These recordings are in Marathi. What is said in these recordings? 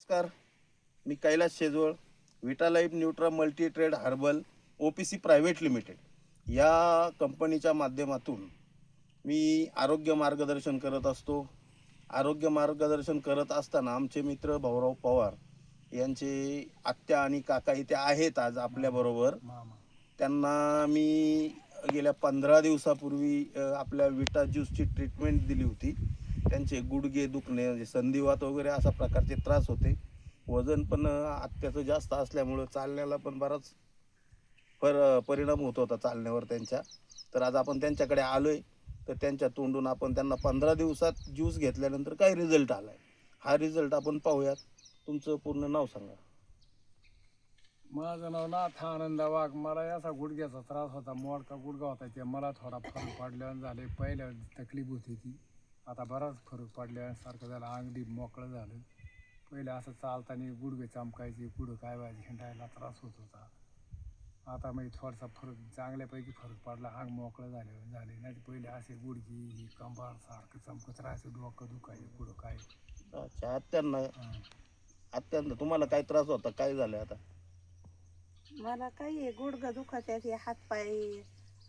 नमस्कार, मी Kailas Shejwal, Vitalife Nutra multi trade herbal OPC private limited या कंपनीच्या माध्यमातून मी आरोग्य मार्गदर्शन करत असतो. आरोग्य मार्गदर्शन करत असताना आमचे मित्र भाऊराव पवार यांचे आत्या आणि काका इथे आहेत आज आपल्याबरोबर. त्यांना मी गेल्या 15 दिवसापूर्वी आपल्या विटा ज्यूसची ट्रीटमेंट दिली होती. त्यांचे गुडघे दुखणे म्हणजे संधिवात वगैरे अशा प्रकारचे त्रास होते. वजन पण आत्याचं जास्त असल्यामुळं चालण्याला पण बराच परिणाम होत होता चालण्यावर त्यांच्या. तर आज आपण त्यांच्याकडे आलोय, तर त्यांच्या तोंडून आपण त्यांना 15 दिवसात ज्यूस घेतल्यानंतर काय रिझल्ट आलाय हा रिझल्ट आपण पाहूयात. तुमचं पूर्ण नाव सांगा. माझं नाव नाथ आनंद वाघ. मला याचा गुडघ्याचा त्रास होता, मोडका गुडघा होता. ते मला थोडा फरक पडल्यावर झाले. पहिल्या तकलीफ होती ती, आता बराच फरक पडल्यासारखं झालं. अंगडी मोकळं झालं. पहिले असं चालताना गुडघे चमकायचे, पुढं काय व्हायचे, हिंडायला त्रास होत होता. आता मग थोडासा फरक, चांगल्यापैकी फरक पडला. अंग मोकळं झाले नाही. पहिले असे गुडघे ही कंबर सारखं चमकत राहायचं, डोकं दुखायचं, पुढं काय. अच्छा, आत्यांना तुम्हाला काय त्रास होता, काय झालं आता? मला काही गुडघं दुखत हात पाय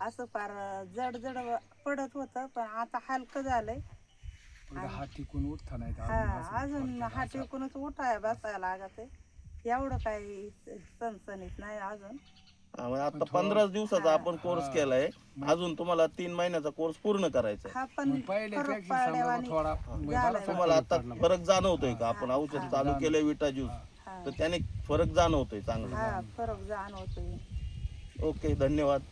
असं फार जड जड पडत होतं, पण आता हलकं झालंय. हात टिकून उठता नाही. अजून हात टिकूनच उठाय बसायला लागत आहे. एवढं काही सणसणीत नाही अजून. आता 15 दिवसाचा आपण कोर्स केलाय, अजून तुम्हाला 3 महिन्याचा कोर्स पूर्ण करायचा आहे. हा पण फरक पडल्यावानी झालंय. तुम्हाला आता फरक जाणवतोय का? आपण औषध चालू केलंय विटा ज्यूस, तर त्याने फरक जाणवतोय चांगला. हा फरक जाणवतोय. ओके, धन्यवाद.